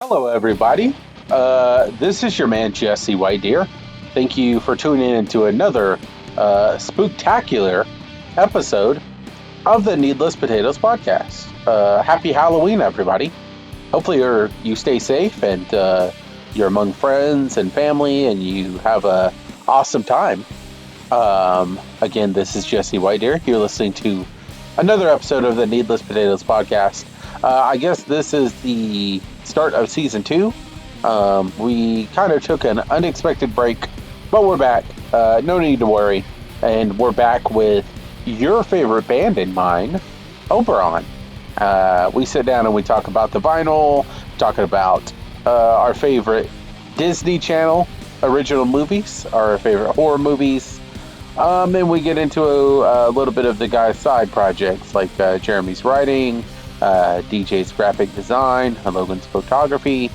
Hello, everybody. This is your man, Jesse White Deer. Thank you for tuning in to another spooktacular episode of the Needless Potatoes podcast. Happy Halloween, everybody. Hopefully, you stay safe and you're among friends and family and you have a awesome time. Again, this is Jesse White Deer. You're listening to another episode of the Needless Potatoes podcast. I guess this is the start of season 2. We kind of took an unexpected break, but we're back. No need to worry. And we're back with your favorite band in mind, Oberon. We sit down and we talk about the vinyl, talking about our favorite Disney Channel original movies, our favorite horror movies, and we get into a little bit of the guy's side projects like Jeremy's writing, DJ's graphic design, Logan's photography.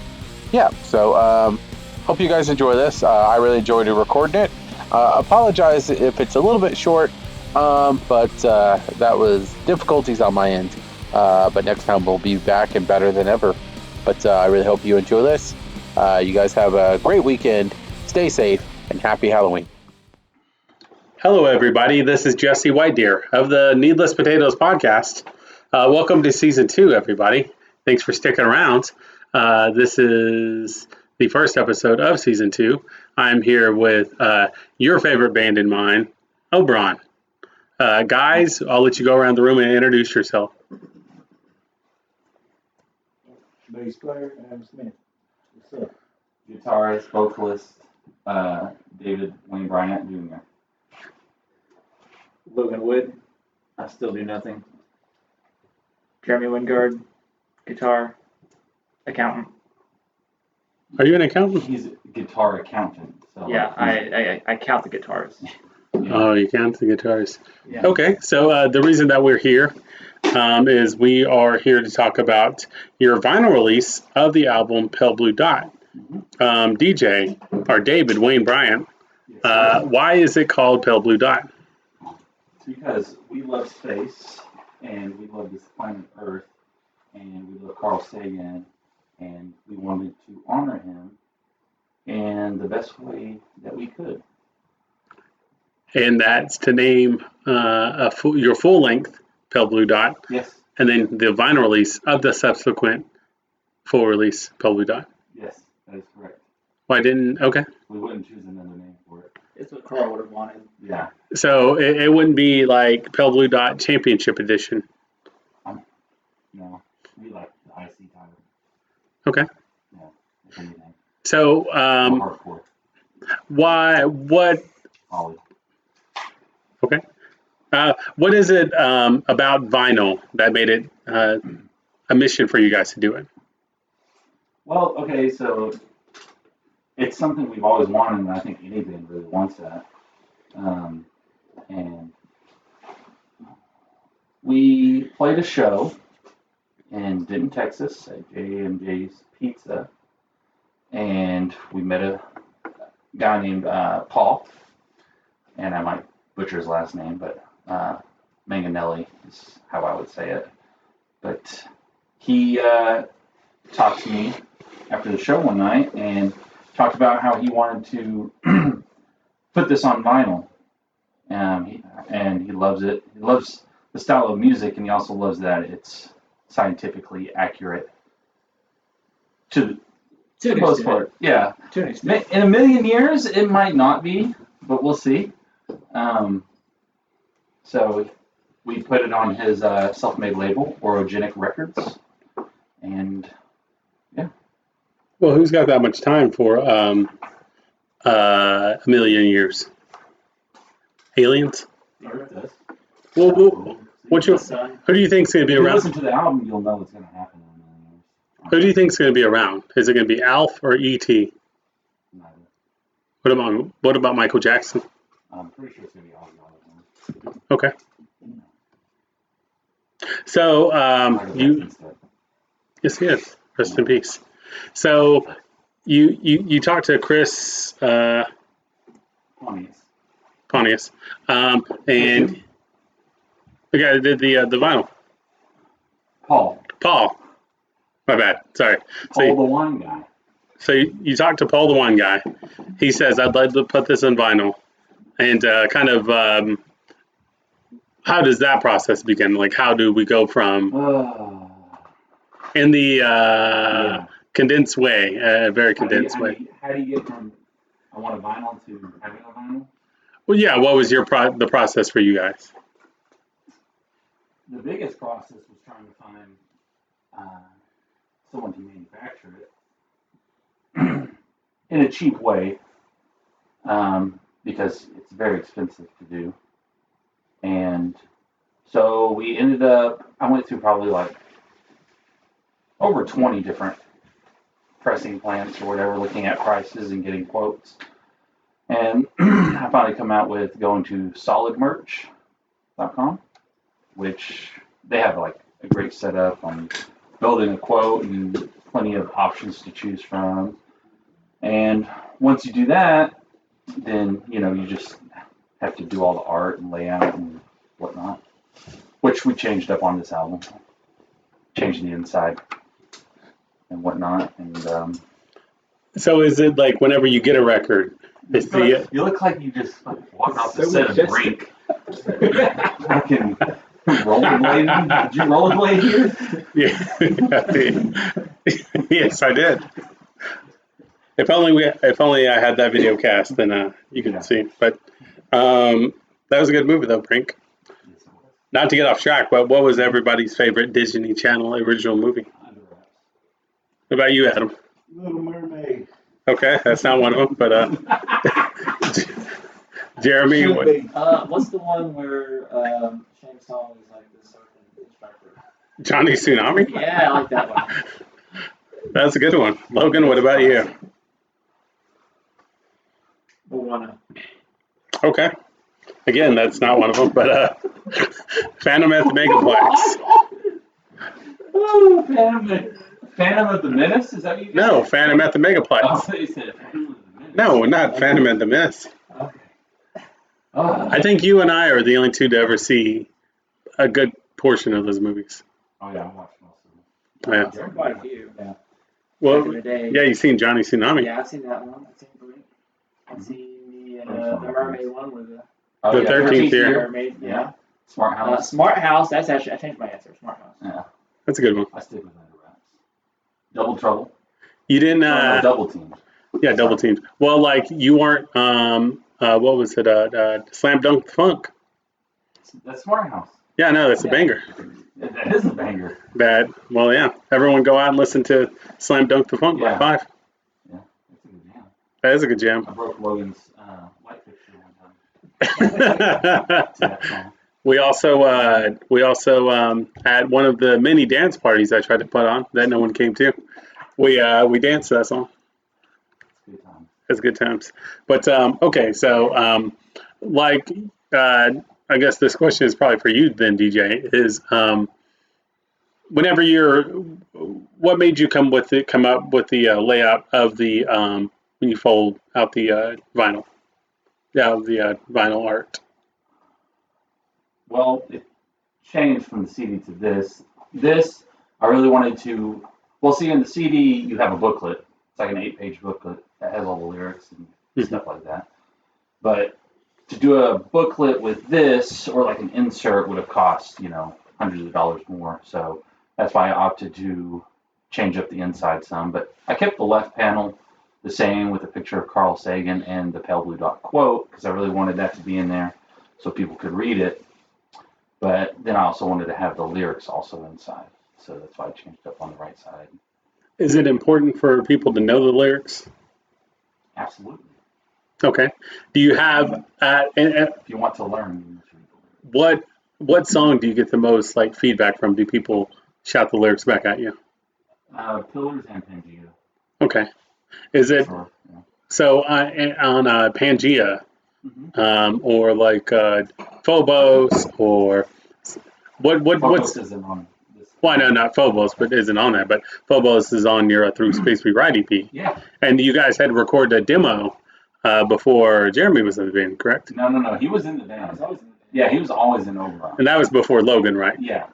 Yeah, so hope you guys enjoy this. I really enjoyed recording it. Apologize if it's a little bit short, but that was difficulties on my end. But next time we'll be back and better than ever. But I really hope you enjoy this. You guys have a great weekend. Stay safe and happy Halloween. Hello, everybody. This is Jesse White Deer of the Needless Potatoes podcast. Welcome to season 2, everybody. Thanks for sticking around. This is the first episode of season 2. I'm here with your favorite band in mind, Oberon. Guys, I'll let you go around the room and introduce yourself. Bass player, Adam Smith. What's up? Guitarist, vocalist, David Wayne Bryant Jr. Logan Wood, I still do nothing. Jeremy Wingard, guitar, accountant. Are you an accountant? He's a guitar accountant. So Yeah, I count the guitars. Oh, you count the guitars. Yeah. Okay, so the reason that we're here is we are here to talk about your vinyl release of the album Pale Blue Dot. DJ, or David Wayne Bryant, why is it called Pale Blue Dot? It's because we love space, and we love this planet Earth, and we love Carl Sagan, and we wanted to honor him in the best way that we could. And that's to name your full length Pale Blue Dot, Yes, and then the vinyl release of the subsequent full release Pale Blue Dot. yes, that is correct. Why didn't? Okay. We wouldn't choose another name for it. It's what Carl would have wanted. Yeah. So it wouldn't be like Pale Blue Dot Championship Edition. No, we like the IC title. Okay. Yeah, if anything. So More hardcore. why? What? Ollie. Okay. What is it about vinyl that made it a mission for you guys to do it? Well, okay, so it's something we've always wanted, and I think any band really wants that. And we played a show in Denton, Texas at J&J's Pizza, and we met a guy named Paul, and I might butcher his last name, but Manganelli is how I would say it. But he talked to me after the show one night and talked about how he wanted to put this on vinyl. And he loves it. He loves the style of music, and he also loves that it's scientifically accurate to the most part. Yeah. To an extent. In a million years, it might not be, but we'll see. So we put it on his self-made label, Orogenic Records, and yeah. Well, who's got that much time for a million years? Aliens? Well, who do you think's going to be If you around? listen to the album, you'll know what's going to happen in a million years. Who do you think's going to be around? Is it going to be Alf or E.T.? Neither. What about Michael Jackson? I'm pretty sure it's going to be Ozzy Osbourne. Okay. So you. Yes, he is. Rest in peace. So you talked to Chris Pontius, and the guy that did the vinyl. Paul. My bad. Sorry. Paul the wine guy. So you talked to Paul, the wine guy. He says, "I'd like to put this on vinyl," and how does that process begin? Like, how do we go from in the Yeah. condensed way, very condensed way? How do you get from I want a vinyl to having a vinyl? Well, yeah. What was the process for you guys? The biggest process was trying to find someone to manufacture it in a cheap way, because it's very expensive to do. And so we ended up, I went through probably like over 20 different pressing plants or whatever, looking at prices and getting quotes. And I finally come out with going to solidmerch.com, which they have like a great setup on building a quote and plenty of options to choose from. And once you do that, then you just have to do all the art and layout and whatnot, which we changed up on this album, changed the inside and whatnot. And So is it like whenever you get a record, it's you look like you just walked off the set of Brink. Fucking rollerblade. Did you rollerblade here? Yeah. Yes, I did. If only I had that video cast, then you could see. But that was a good movie, though, Brink. Not to get off track, but what was everybody's favorite Disney Channel original movie? What about you, Adam? Little Mermaid. Okay, that's not one of them, but Jeremy. Should be. What's the one where Shane Song is like the surfing instructor? Johnny Tsunami? Yeah, I like that one. That's a good one. Logan, what about you? Moana. Okay. Again, that's not one of them, but Phantom at the Megaplex. Oh, Phantom of the Menace? Is that what you said? No, Phantom at the Megaplex. Oh, you said Phantom of the Menace. No, not Phantom at the Menace. Okay. Oh, I think you and I are the only two to ever see a good portion of those movies. yeah, I watched most of Yeah. them. Quite a few. Yeah. Back Well, in the day. yeah, you've seen Johnny Tsunami. Yeah, I've seen that one. I've seen Brink. I've seen the mermaid one with the Oh, The yeah, 13th year. mermaid. Yeah. Smart House. Smart House. That's actually I changed my answer. Smart House. Yeah, That's a good one. I stick with Under Wraps. Double Trouble. You didn't, No, Double Team. yeah, double teamed. Well, like you weren't, what was it, Slam Dunk Funk. That's Smart House. Yeah, no, that's a banger. That is a banger. Well, yeah, everyone go out and listen to Slam Dunk the Funk by Yeah. 5. Yeah, that's a good jam. That is a good jam. I broke Logan's light fixture one time to that song. We also at one of the many dance parties I tried to put on that no one came to. We danced to that song. It's a good time. It's good times. But okay, so I guess this question is probably for you then, DJ. Is what made you come up with the layout of the when you fold out the vinyl, the vinyl art? Well, it changed from the CD to this. This, I really wanted to. Well, see, in the CD, you have a booklet. It's like an 8-page booklet that has all the lyrics and stuff like that. But to do a booklet with this, or like an insert, would have cost, hundreds of dollars more. So that's why I opted to change up the inside some. But I kept the left panel the same with a picture of Carl Sagan and the pale blue dot quote, because I really wanted that to be in there so people could read it. But then I also wanted to have the lyrics also inside. So that's why I changed up on the right side. Is it important for people to know the lyrics? Absolutely. Okay. Do you have If you want to learn, you must read the lyrics. what song do you get the most like feedback from? Do people shout the lyrics back at you? Pillars and Pangea. Okay. Is it Sure, yeah. so on Pangea Mhm. or like Phobos or what's Phobos isn't on this. well, no, not Phobos, but isn't on there. But Phobos is on your Through Space We Ride EP. Yeah. And you guys had recorded a demo before Jeremy was in the band, correct? No. He was in the band. Yeah, he was always in Oberon. And that was before Logan, right? Yeah.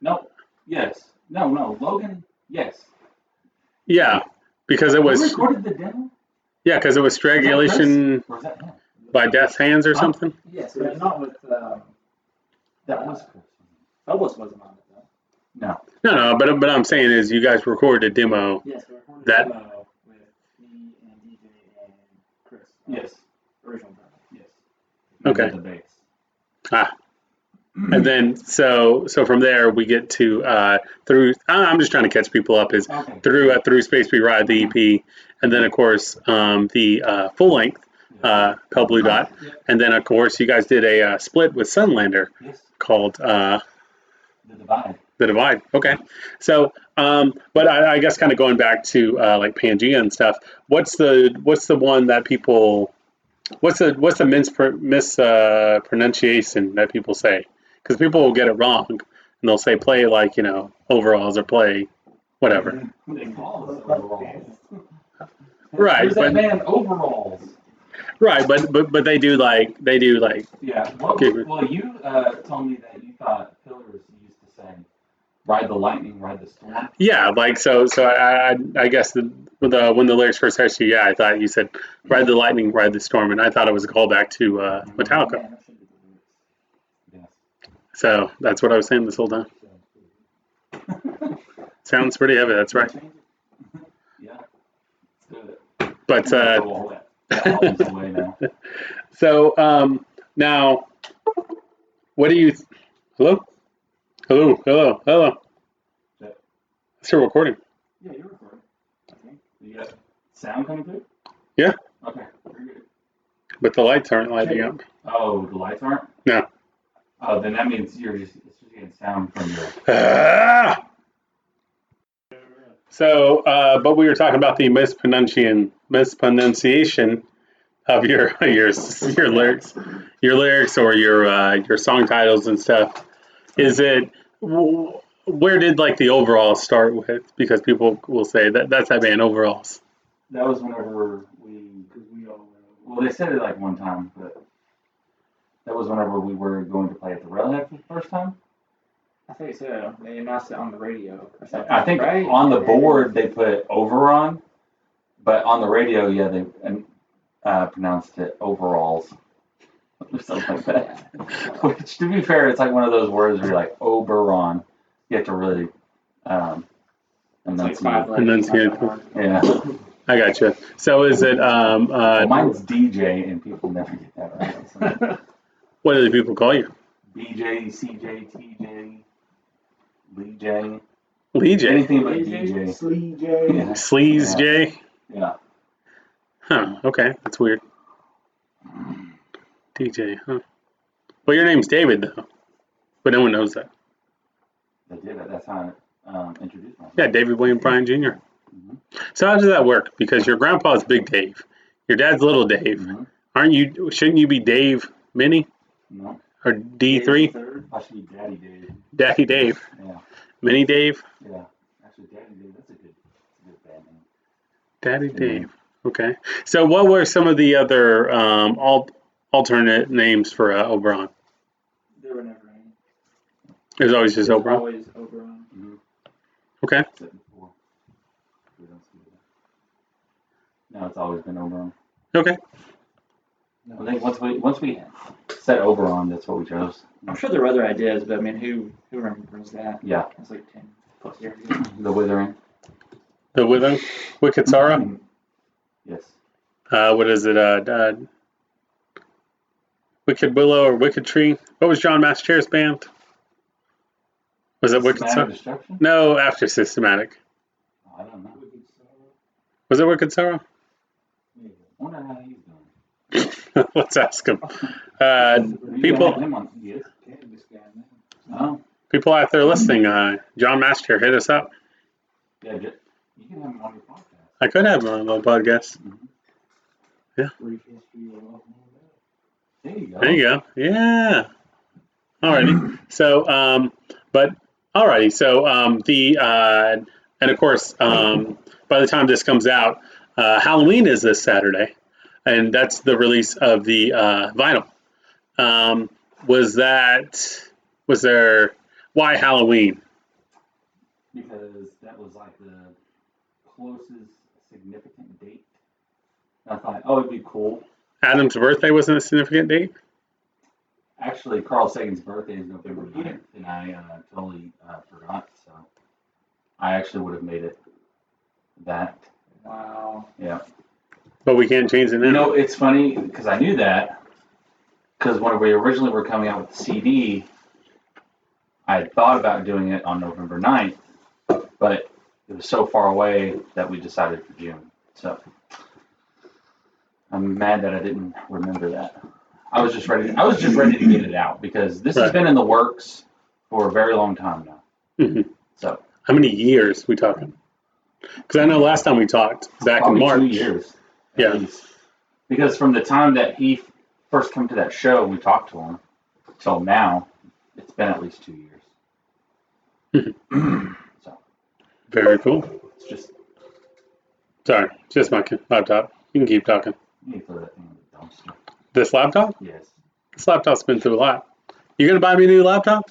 No. Yes. No. Logan. Yes. Yeah, because it We was recorded the demo? because it was strangulation Or was that him? by death's hands or Huh? something. Yes, but not with, That was Chris. Phobos wasn't on it though. No. No, but I'm saying is you guys recorded a demo. Yes, we recorded That- a demo with me and DJ and Chris. Yes. Original drummer. Yes. Okay. The bass. And then so from there we get to through. I'm just trying to catch people up. Is Okay. through Space We Ride the EP, and then of course the full length Pale Blue Dot, and then of course you guys did a split with Sunlander Yes. called The Divide. The Divide. Okay, so but I guess kind of going back to like Pangea and stuff. What's the one that people what's the mispronunciation that people say? Because people will get it wrong and they'll say play like overalls or play whatever. They call us overalls. Right, Where's that but band Overalls? right, but they do like Yeah. Well, Okay. well you told me that you thought Pillars used to say, "Ride the lightning, ride the storm." yeah, like so I guess when the lyrics first started, yeah, I thought you said ride the lightning, ride the storm, and I thought it was a callback to Metallica. Man, that should be the lyrics. Yes. So that's what I was saying this whole time. Sounds pretty heavy. That's right. Yeah. Let's do it. But That album's away now. so now, what do you? Hello, hello. Yeah. Still recording. Yeah, you're recording. Okay. You got sound coming through? Yeah. Okay. Very good. But the lights aren't lighting up. Oh, the lights aren't? No. Oh, then that means it's just getting sound from your. Ah! So, but we were talking about the mispronunciation of your lyrics, or your song titles and stuff. Is it where did like the overalls start with? Because people will say that's that band Overalls. That was whenever Because we all well, they said it like one time, but that was whenever we were going to play at the Railhead for the first time. I think so. They announced it on the radio or something. I think right? on the And then- board they put Oberon, but on the radio, yeah, they pronounced it overalls or something like that. Which, to be fair, it's like one of those words where you're like Oberon. You have to really It's like five Enunciate. letters. Yeah. I got you. So is it Well, mine's DJ, and people never get that right. So what do the people call you? BJ, CJ, TJ, Lee J, Lee J, anything but DJ. Slee J. Yeah. Sleaze Yeah. J. Yeah. Huh. Okay, that's weird. DJ. Huh. Well, your name's David though, but no one knows that. They did it. That's how I introduced myself. Yeah, David William Bryan Jr. Mhm. So how does that work? Because your grandpa's Big Dave, your dad's Little Dave. Mhm. Aren't you? Shouldn't you be Dave Mini No. or D3? Third. I should be Daddy Dave. Daddy Dave, Yeah. Mini Dave, Yeah. Actually, Daddy Dave, that's a good band name. Daddy Mhm. Dave. Okay. So what were some of the other alternate names for Oberon? There were never any. It was always just It was Oberon. always Oberon. Mm-hmm. Okay. Except before. We don't see that. No, it's always been Oberon. Okay. I think once we said Oberon, that's what we chose. I'm sure there were other ideas, but I mean, who remembers that? Yeah. It's like 10 plus years ago. The Withering. The Withering, Wicked Sorrow. Yes. What is it? Wicked Willow or Wicked Tree? What was John Mascher's band? Was it Wicked Systematic Sorrow? Destruction? No, after Systematic. I don't know. Was it Wicked Sorrow? I wonder how he's doing. Let's ask him. You People, have him on. He is. This guy Oh. now. people out there listening, John Mascher, hit us up. Yeah. You can have him on your podcast. I could have him on a little podcast. Brief history of all that. There you go. There you go. Yeah. Alrighty. So, but alrighty. So, and of course, by the time this comes out, Halloween is this Saturday, and that's the release of the vinyl. Was there, why Halloween? Because that was like the closest significant date. And I thought, oh, it'd be cool. Adam's birthday wasn't a significant date? Actually, Carl Sagan's birthday is November 9th, and I totally forgot. So I actually would have made it that. Wow. Yeah. But we can't change it now. You know, it's funny because I knew that because when we originally were coming out with the CD, I had thought about doing it on November 9th, but it was so far away that we decided for June. So I'm mad that I didn't remember that. I was just ready to get it out because this has been in the works for a very long time now. Mhm. So How many years we talking? Because I know last time we talked back in probably March. 2 years. Yeah. At least. Because from the time that he first came to that show, we talked to him, till now, it's been at least 2 years. So Very cool. it's just Sorry, just my laptop. You can keep talking. you need to throw that thing in the dumpster. This laptop? Yes. This laptop's been through a lot. You gonna buy me a new laptop?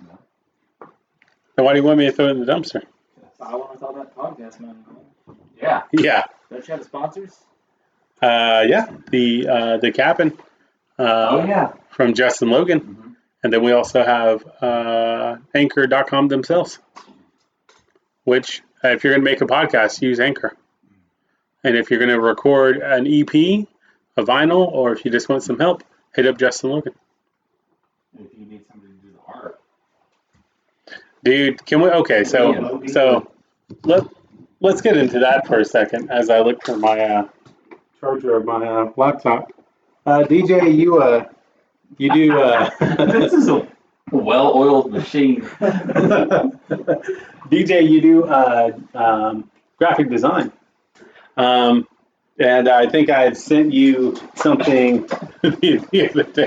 No. Then why do you want me to throw it in the dumpster? I want to talk about podcast money. Yeah. Yeah. Don't you have sponsors? Yeah. The cabin. Oh yeah. From Justin Logan. Mm-hmm. And then we also have Anchor.com themselves, which if you're going to make a podcast, use Anchor. And if you're going to record an EP, a vinyl, or if you just want some help, hit up Justin Logan. If you need somebody to do the art. Dude, can we? Okay, so let's get into that for a second as I look for my charger of my laptop. DJ, you do. This is a well-oiled machine. DJ, you do graphic design. And I think I had sent you something the other day.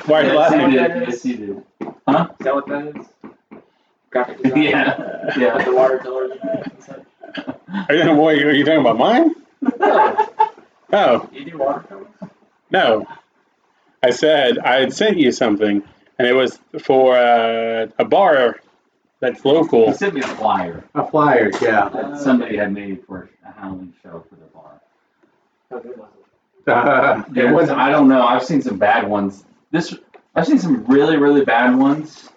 Why are you laughing? Yes, you did. Huh? Is that what that is? Graphic design? Yeah. Like the watercolors and such? Are you talking about mine? No. Oh, You do watercolors? no. I said I had sent you something, and it was for a bar that's He local. sent me a flyer A flyer, yeah. that somebody had made for a Halloween show for the bar. How good was it? It wasn't. I don't know. I've seen some bad ones. I've seen some really, really bad ones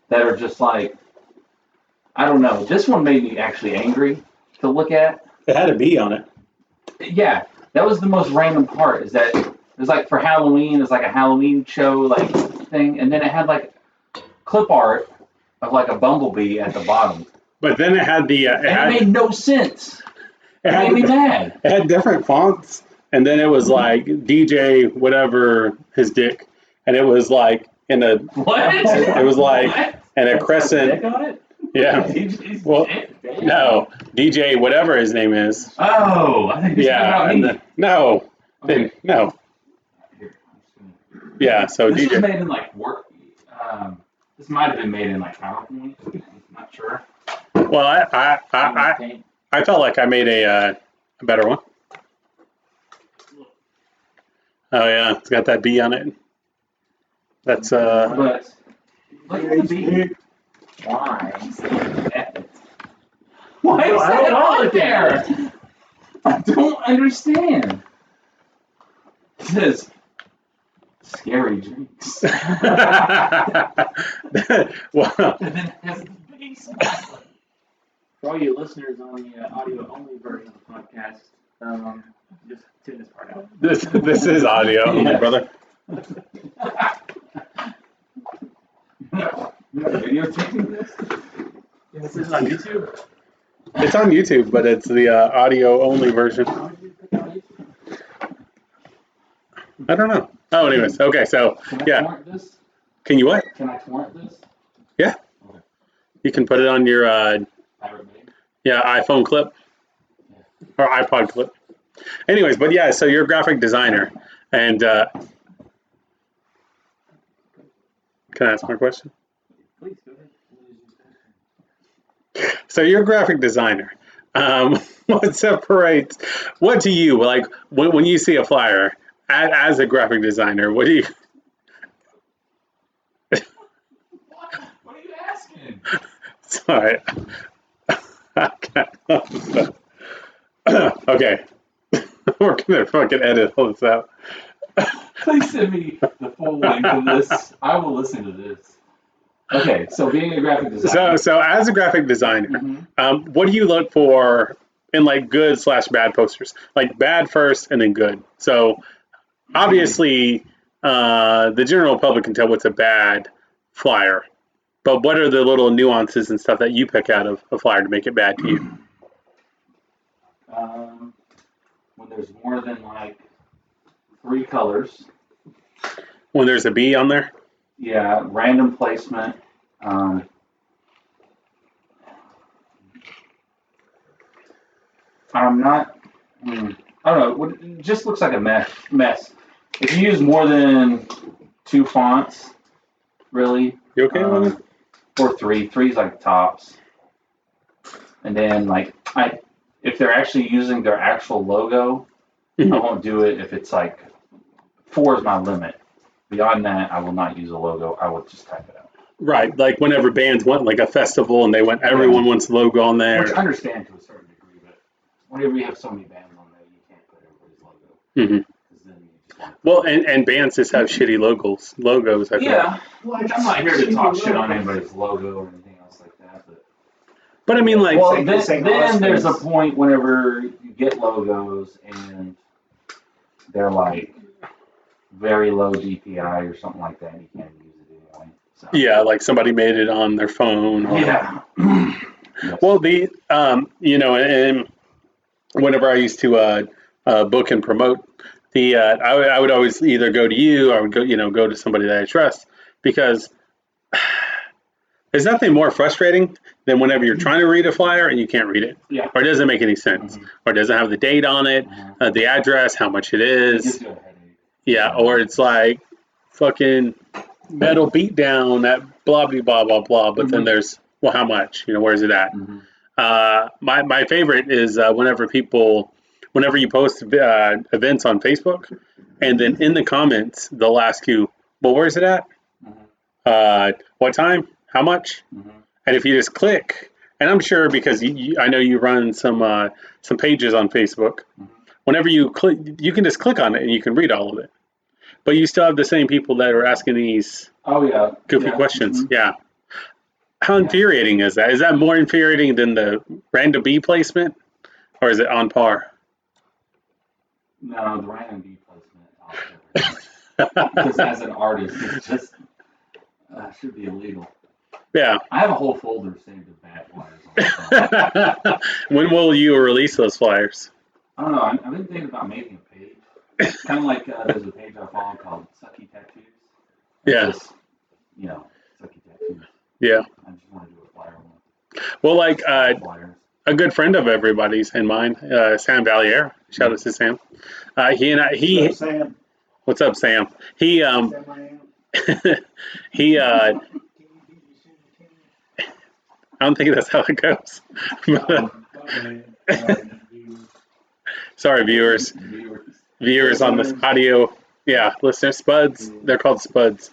that are just like, I don't know. This one made me actually angry to look at. It had a bee on it. Yeah, that was the most random part. Is that it was like for Halloween, it's like a Halloween show like thing, and then it had like clip art of like a bumblebee at the bottom. But then it had the. It made no sense. It made me mad. It had different fonts, and then it was like DJ whatever his dick, and it was like in a. What? It was like What? in a Dick crescent. on it? Yeah. Well, no, DJ whatever his name is. Oh, I think it's Yeah. about And me. then, no. Okay. No. Here, I'm just gonna- Yeah. So This was DJ. made in like work. This might have been made in like PowerPoint. I'm not sure. Well, I felt like I made a better one. Oh yeah, it's got that bee on it. That's But look at the bee. Why? Why is I that don't know. on there? I don't understand. It says scary drinks. well, And then it has the base. For all you listeners on the audio only version of the podcast, just tune this part out. this is audio, Yes. brother. You're videotaping this? This is on YouTube. It's on YouTube, but it's the audio only version. How did you pick it on YouTube? I don't know. Oh, anyways, okay. So Can I yeah, torrent this? can you what? Can I torrent this? Yeah, you can put it on your Pirate Bay? iPhone clip or iPod clip. Anyways, but yeah, so you're a graphic designer, and can I ask my question? Please go ahead. So you're a graphic designer. What do you like when you see a flyer as a graphic designer? What do you? What are you asking? Sorry. Okay. We're gonna fucking edit all this out. Please send me the full length of this. I will listen to this. Okay, so being a graphic designer. So as a graphic designer, Mhm. what do you look for in like good/bad posters? Like bad first and then good. So obviously, the general public can tell what's a bad flyer, but what are the little nuances and stuff that you pick out of a flyer to make it bad to you? When there's more than like 3 colors. When there's a B on there? Yeah, random placement. I'm not. I don't know. It just looks like a mess. If you use more than 2 fonts, really, You okay with it? or 3. 3's like tops. And then if they're actually using their actual logo, I won't do it if it's like 4 is my limit. Beyond that, I will not use a logo. I will just type it out. Right, like whenever bands went like a festival and they went, everyone wants the logo on there. Which I understand to a certain degree, but whenever you have so many bands on there, you can't put everybody's logo. Because then you just want Well, and bands just have shitty logos. I think. Yeah, which I'm not here to talk shit on anybody's logo or anything else like that. But I mean, like, Well, St. then there's a Augustine's. point whenever you get logos and they're like very low DPI or something like that, and you can't use it anyway. So. yeah, like somebody made it on their phone. Or, Yeah. Yes. Well, and whenever I used to book and promote, I would always either go to you or I would go to somebody that I trust, because there's nothing more frustrating than whenever you're trying to read a flyer and you can't read it, Yeah. or it doesn't make any sense, or it doesn't have the date on it, the address, how much it It gives is, you a headache. yeah, or it's like fucking metal beatdown at blah blah blah blah blah, but then there's, well, how much, where's it at? My favorite is whenever you post events on Facebook, and then in the comments they'll ask you, well, where's it at? What time? How much? And if you just click, and I'm sure because I know you run some pages on Facebook, whenever you click, you can just click on it and you can read all of it. But you still have the same people that are asking these goofy questions. Yeah. How infuriating is that? Is that more infuriating than the random B placement, or is it on par? No, the random B placement. Because as an artist, it's just should be illegal. Yeah. I have a whole folder saved of bad flyers on my phone. When will you release those flyers? I don't know. I've been thinking about making a page. It's kind of like there's a page I follow called Sucky Tattoos. Yeah. Just, Sucky Tattoos. Yeah. I just want to do a flyer one. Well, like Flyers. a good friend of everybody's and mine, Sam Valier. Shout out to Sam. Sam. What's up, Sam? He Sam, I am. he Can you beat me soon you I don't think that's how it goes. Sorry, viewers on this audio. Yeah, listeners, spuds. They're called spuds.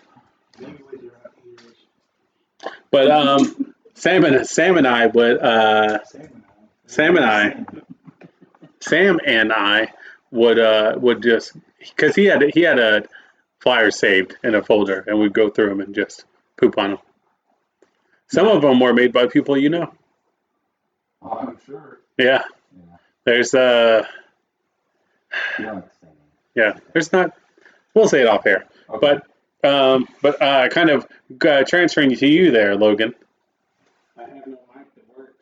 But Sam and I would just, because he had a flyer saved in a folder, and we'd go through them and just poop on them. Some of them were made by people you know. Oh, I'm sure. Yeah. There's yeah. There's not. We'll say it off air. Okay. But kind of transferring to you there, Logan. I have no mic that works.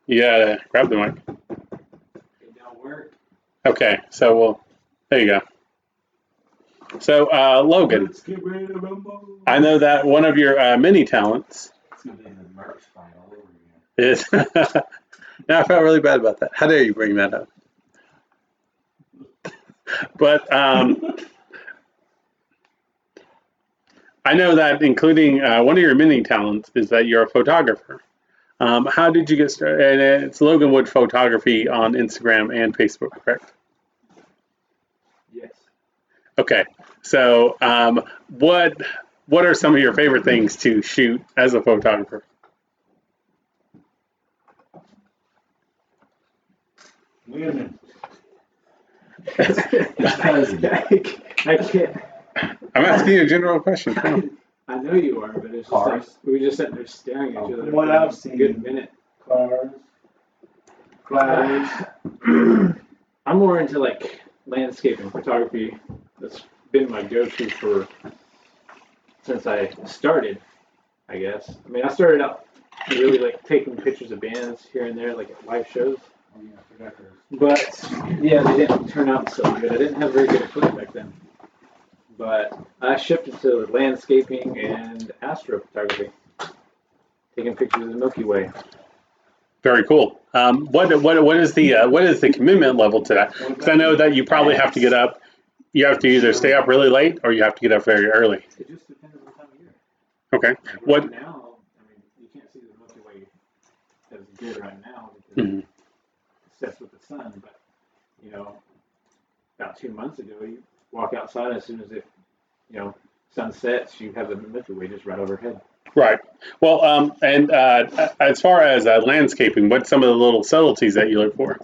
You gotta grab the mic. It don't work. Okay, so there you go. So Logan, Let's get ready to rumble. I know that one of your many talents It's going to be the merch fight all over again. is. Now I felt really bad about that. How dare you bring that up? But I know that including one of your many talents is that you're a photographer. How did you get started? And it's Logan Wood Photography on Instagram and Facebook, correct? Yes. Okay. So what are some of your favorite things to shoot as a photographer? Women. I can't. I'm asking you a general question. I know you are, but it's just Cars. like we were just sitting there staring at each other From what for I've a seen. good minute. Cars. Flowers. I'm more into like landscaping photography. That's been my go-to for since I started, I guess. I mean, I started out really like taking pictures of bands here and there, like at live shows. Oh, yeah, I forgot those. But yeah, they didn't turn out so good. I didn't have very good equipment back then. But I shifted to landscaping and astrophotography, taking pictures of the Milky Way. Very cool. What is the commitment level to that? Because I know that you probably have to get up. You have to either stay up really late or you have to get up very early. It just depends on the time of year. Okay. Like What? right now, I mean, you can't see the Milky Way as good right now because Mhm. it sets with the sun. But you know, about 2 months ago, you walk outside as soon as it, sun sets, you have the Milky Way just right overhead. Right. Well, and as far as landscaping, what's some of the little subtleties that you look for?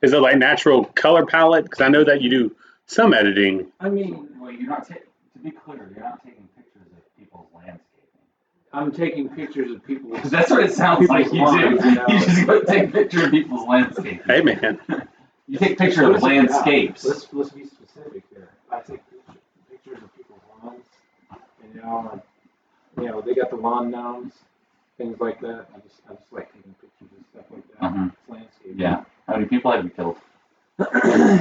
Is it like natural color palette? Because I know that you do some editing. I mean, Well, you're not to be clear, you're not taking pictures of people's landscaping. I'm taking pictures of people. Because that's what it sounds like you do. You just go take a picture of people's landscaping. Hey, man. You take pictures of landscapes. Let's be specific here. I take pictures of people's lawns, and they got the lawn gnomes, things like that. I just like taking pictures of stuff like that. Mhm. It's landscape. Yeah. How many people have you killed?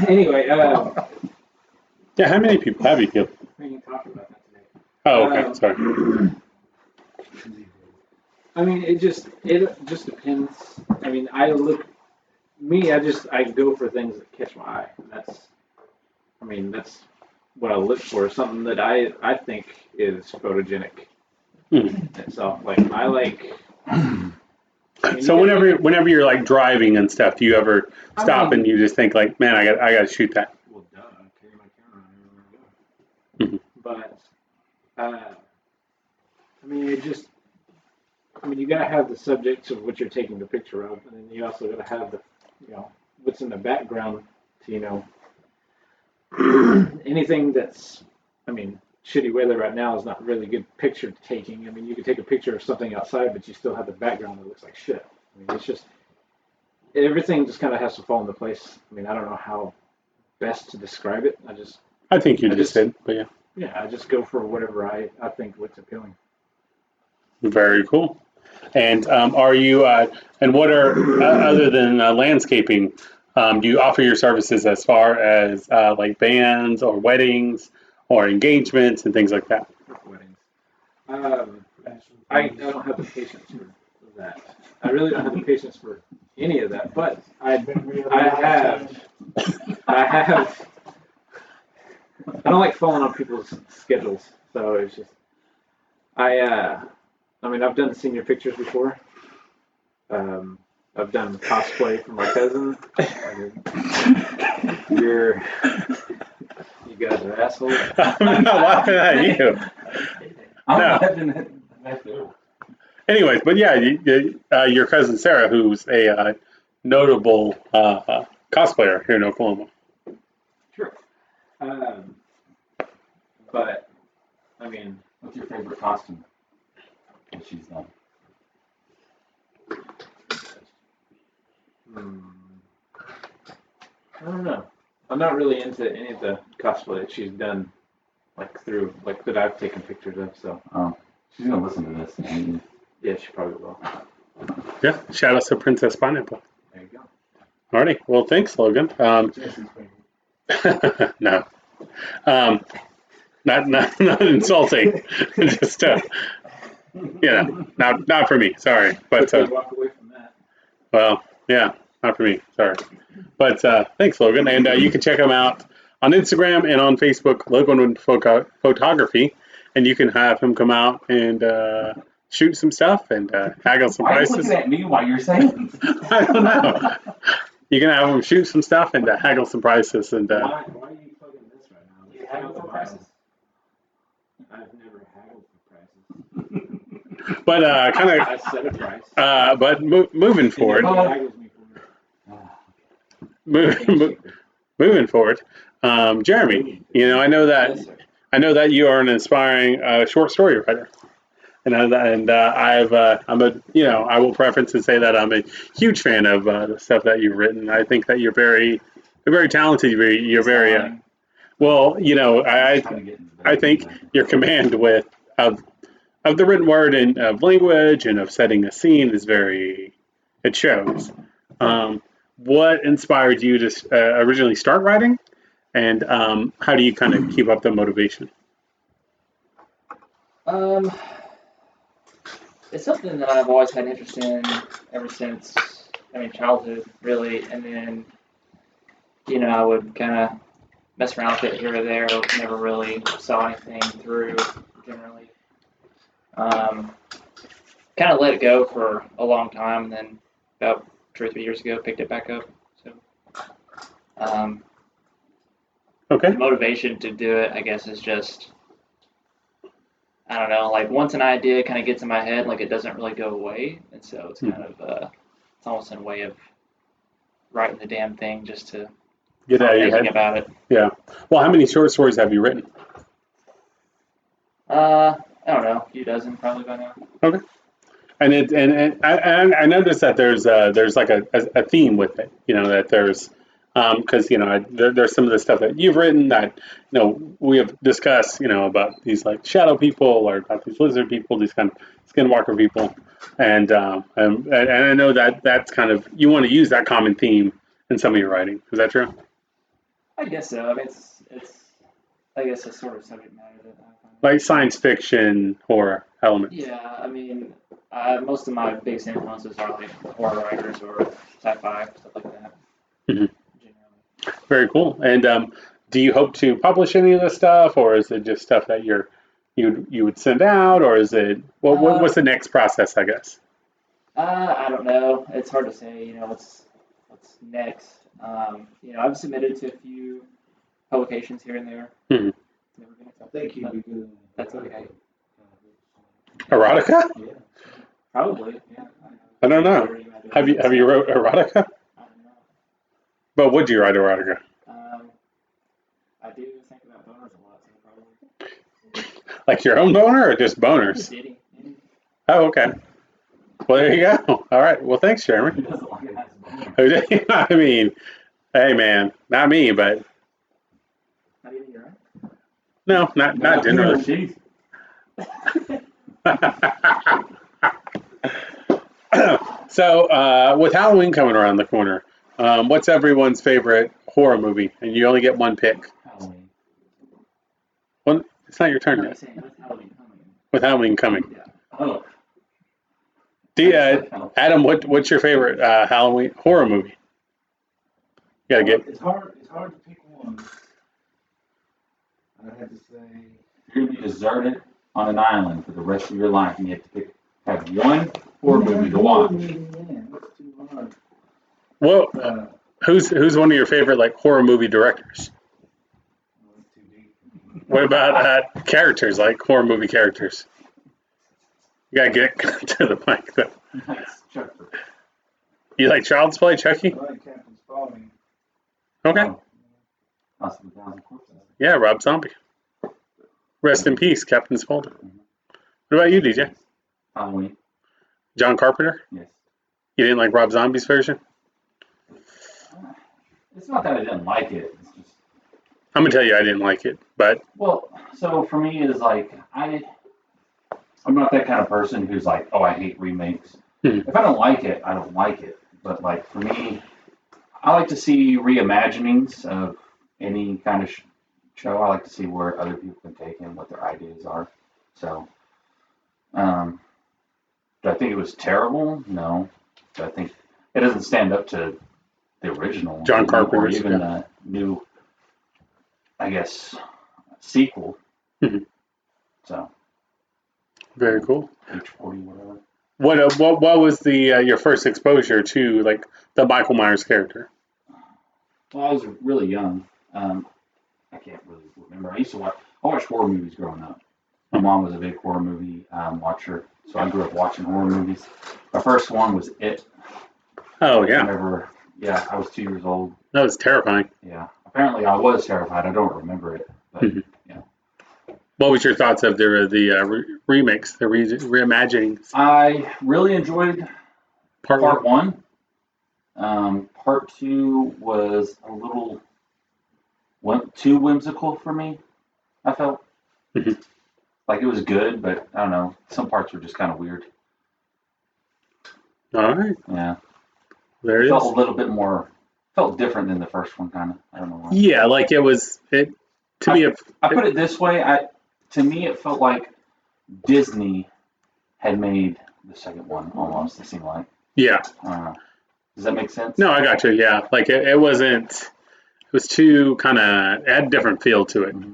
Anyway, Yeah, how many people have you killed? we can talk about that today. Oh, okay. Sorry. I mean, it just depends. I mean, I go for things that catch my eye. That's what I look for. Something that I think is photogenic itself. Like I like. So whenever you're like driving and stuff, do you ever stop and you just think like, man, I got to shoot that? Well, duh, I carry my camera everywhere I go. But you gotta have the subjects of what you're taking the picture of, and then you also gotta have the, what's in the background to, anything that's, shitty weather right now is not really good picture taking. I mean, you could take a picture of something outside, but you still have the background that looks like shit. I mean, it's just, everything just kind of has to fall into place. I mean, I don't know how best to describe it. I think you just did, but yeah. Yeah, I just go for whatever I think looks appealing. Very cool. And are you, and what are, other than landscaping, do you offer your services as far as like bands or weddings or engagements and things like that? Weddings. I don't have the patience for that. I really don't have the patience for any of that, but I have. I don't like falling on people's schedules, so it's just. I've done senior pictures before. I've done cosplay for my cousin. You guys are assholes. I'm not laughing at you. I'm No. laughing at you. Anyways, but yeah, your cousin Sarah, who's a notable cosplayer here in Oklahoma. Sure. But, What's your favorite costume that she's done? I don't know. I'm not really into any of the cosplay that she's done, that I've taken pictures of. So. Oh, she's gonna listen to this. Yeah, she probably will. Yeah, shout out to Princess Pineapple. There you go. Alrighty, well, thanks, Logan. No, not insulting. Just not for me. Sorry, but Walk away from that. well, yeah, not for me. Sorry, but thanks, Logan, and you can check him out on Instagram and on Facebook, Logan Photography, and you can have him come out and shoot some stuff and haggle some Why are you prices. looking at me while you're saying? I don't know. You can have him shoot some stuff and haggle some prices and. Why are you plugging this right now? You haggle for prices. I've never haggled for prices. But kind of, I set a price. but moving forward, And it haggles me for it. moving forward, Jeremy, Yes, sir. I know that you are an inspiring short story writer. I will preference and say that I'm a huge fan of the stuff that you've written. I think that you're very talented. You're very well. I think your command of the written word and of language and of setting a scene is it shows. What inspired you to originally start writing, and how do you kind of keep up the motivation? Um, it's something that I've always had interest in ever since, childhood, really. And then, I would kind of mess around with it here or there. Never really saw anything through, generally. Um, kind of let it go for a long time, and then about 2 or 3 years ago, picked it back up. So, Okay. the motivation to do it, I guess, is just, I don't know, like once an idea kind of gets in my head, like it doesn't really go away, and so it's kind of it's almost in a way of writing the damn thing just to Get out of your thinking head. about it. Yeah. Well, how many short stories have you written? I don't know, a few dozen probably by now. Okay. And I noticed that there's like a theme with it. That there's because there's some of the stuff that you've written that we have discussed about these like shadow people or about these lizard people, these kind of skinwalker people, and I know that that's kind of you want to use that common theme in some of your writing. Is that true? I guess so. I mean, it's I guess a sort of subject matter that I find Like science fiction horror elements. Yeah, I mean, most of my biggest influences are like horror writers or sci-fi stuff like that. Mhm. Generally. Very cool. And do you hope to publish any of this stuff, or is it just stuff that you would send out, or is it what's the next process? I guess. I don't know. It's hard to say. What's next. I've submitted to a few publications here and there. Mhm. Never been I accepted, think you'd but be good. that's okay. Erotica? Yeah. Probably. Yeah. I don't know. Have you wrote erotica? I don't know. But would you write erotica? I do think about boners a lot, so probably. Like your own boner or just boners? Diddy. Oh, okay. Well, there you go. All right. Well, thanks, Who Jeremy. doesn't like a nice boner? I mean, hey, man, not me, but Not even your own. no, not generally. Jeez. So, with Halloween coming around the corner, what's everyone's favorite horror movie? And you only get one pick. Halloween. Well, it's not your turn No, you're yet. saying with Halloween coming. With Halloween coming, Oh, Adam, what's your favorite Halloween horror movie? You gotta get. It's hard. It's hard to pick one. I have to say. you're gonna be deserted on an island for the rest of your life, and you have one horror movie to watch. Man, that's too hard. Well, Uh, who's one of your favorite like horror movie directors? that's too deep. What about characters like horror movie characters? You gotta get to the mic. Though. Nice, Chucker. You like Child's Play, Chucky? I like Captain Spaulding. Okay. Oh. House of a Thousand Corpses. Yeah, Rob Zombie. Rest in peace, Captain Spaulding. What about you, DJ? Halloween. John Carpenter? Yes. You didn't like Rob Zombie's version? It's not that I didn't like it. It's just I'm gonna tell you I didn't like it, but well. So for me, it's like I'm not that kind of person who's like, oh, I hate remakes. If I don't like it, I don't like it. But like for me, I like to see reimaginings of any kind of show. I like to see where other people can take it and what their ideas are. So, do I think it was terrible? No. Do I think it doesn't stand up to the original John or Carpenter's, even the new, I guess, sequel. Mhm. So, very cool. H40, whatever. What was the your first exposure to like the Michael Myers character? Well, I was really young. I can't really remember. I watched horror movies growing up. My mom was a big horror movie watcher, so I grew up watching horror movies. My first one was It. Oh I yeah, remember, I was 2 years old. that was terrifying. Yeah. Apparently I was terrified. I don't remember it. But Mhm. What was your thoughts of remakes, the reimaginings? I really enjoyed Part part one. one. Part two was a little too whimsical for me, I felt. Mhm. Like it was good, but I don't know. Some parts were just kind of weird. All right, Yeah. there It it felt is. a little bit more, felt different than the first one, kind of. I don't know why. Yeah, like it was. It to me. I put it this way. To me, it felt like Disney had made the second one almost. It seemed like. Yeah. Does that make sense? No, I got you. Yeah, like it wasn't. It was too kind of. It had a different feel to it. Mm-hmm.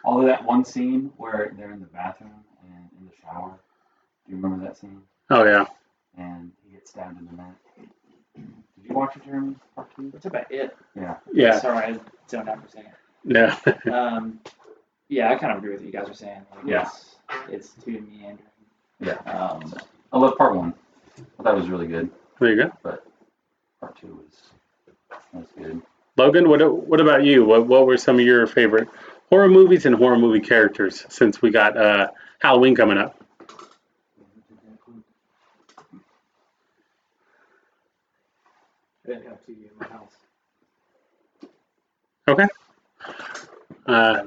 Although that one scene where they're in the bathroom and in the shower. Do you remember that scene? Oh yeah. And he gets stabbed in the neck. Did you watch it, Jeremy? Part two? What's about it? Yeah. Yeah. Sorry, I zoned out for a second. Yeah. Yeah, I kind of agree with what you guys are saying. Like, Yeah. It's too meandering. Yeah. I love part one. I thought it was really good. There you go. But part two was good. Logan, what about you? What were some of your favorite horror movies and horror movie characters since we got Halloween coming up? I didn't have TV in my house. Okay.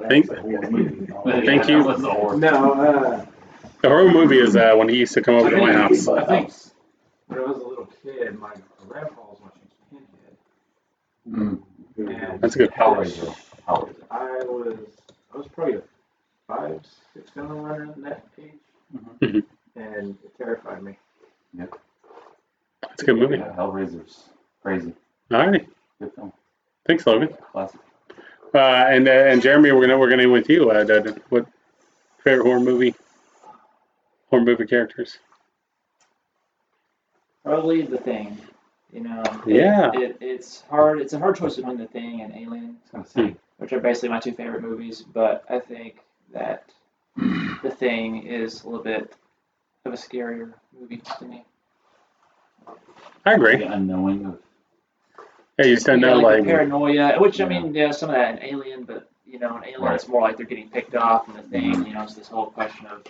Thank you. That was the horror. No, The horror movie is when he used to come over to my house. I think when I was a little kid, my grandpa was watching Pinhead. And That's a good. Hellraiser. I was probably 5, 6 going around that age, Mhm. and it terrified me. It's a good movie. Yeah, Hellraiser's crazy. All right. Good film. Thanks, Logan. Classic. And Jeremy, we're gonna end with you. What favorite horror movie characters? Probably The Thing. You know, Yeah. it's hard. It's a hard choice between The Thing and Alien, I was gonna say. which are basically my two favorite movies. But I think that The Thing is a little bit of a scarier movie to me. I agree. The unknowing of. Yeah, you just don't know, The like, paranoia, which I Yeah. mean, yeah, some of that in Alien, but in Alien, Right. it's more like they're getting picked off, and The Thing, Mhm. it's this whole question of,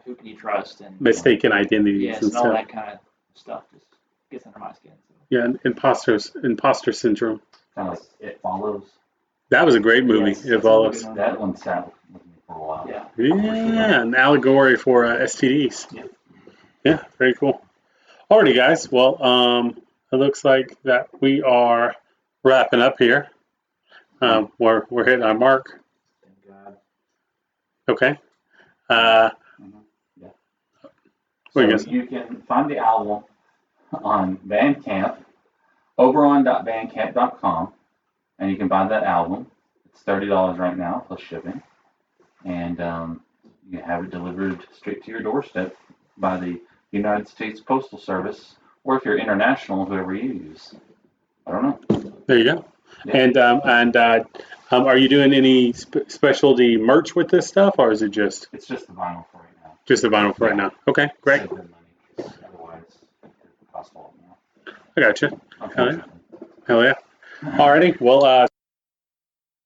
who can you trust, and mistaken identities yes, and and all stuff. that kind of stuff just gets under my skin. So. Yeah, and imposter syndrome. Kind of like It Follows. That was a great movie. Yes, It that's a really follows. good one. That one sat with me for a while. Yeah. Yeah, an allegory for STDs. Yeah. Yeah, very cool. Alrighty, guys. Well, it looks like that we are wrapping up here. We're hitting our mark. Thank God. Okay. Yeah. What are you So you can find the album on Bandcamp, oberon.bandcamp.com, and you can buy that album. It's $30 right now plus shipping, and you have it delivered straight to your doorstep by the United States Postal Service, or if you're international, whoever you use. I don't know. There you go. Yeah. And are you doing any specialty merch with this stuff, or is it just It's just the vinyl for right now. the vinyl for right now? Okay, great. Save them money. Otherwise, it could cost a lot more. I got you. Unfortunately. Hell yeah. Alrighty. Well,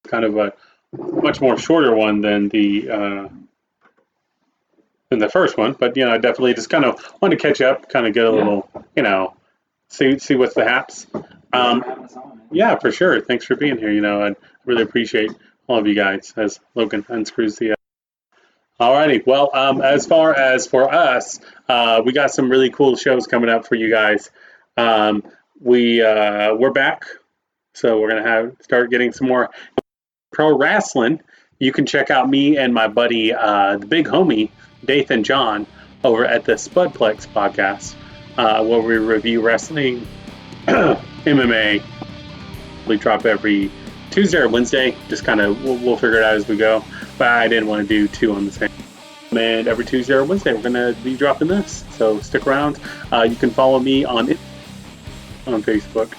kind of a much more shorter one than the first one, but I definitely just kind of want to catch up, kind of get a little, see what's the haps. Yeah, for sure. Thanks for being here. I really appreciate all of you guys as Logan unscrews the. Alrighty. Well, as far as for us, we got some really cool shows coming up for you guys. We're back, so we're gonna start getting some more pro wrestling. You can check out me and my buddy, the big homie Dathan John, over at the Spudplex podcast, where we review wrestling, MMA. We drop every Tuesday or Wednesday. Just kind of we'll figure it out as we go. But I didn't want to do two on the same. And every Tuesday or Wednesday, we're gonna be dropping this. So stick around. You can follow me on Facebook,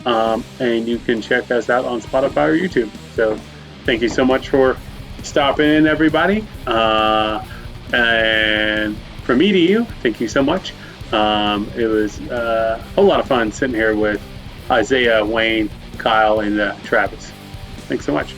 and you can check us out on Spotify or YouTube. So thank you so much for stopping in, everybody. And from me to you, thank you so much. It was a whole lot of fun sitting here with Isaiah, Wayne, Kyle, and Travis. Thanks so much.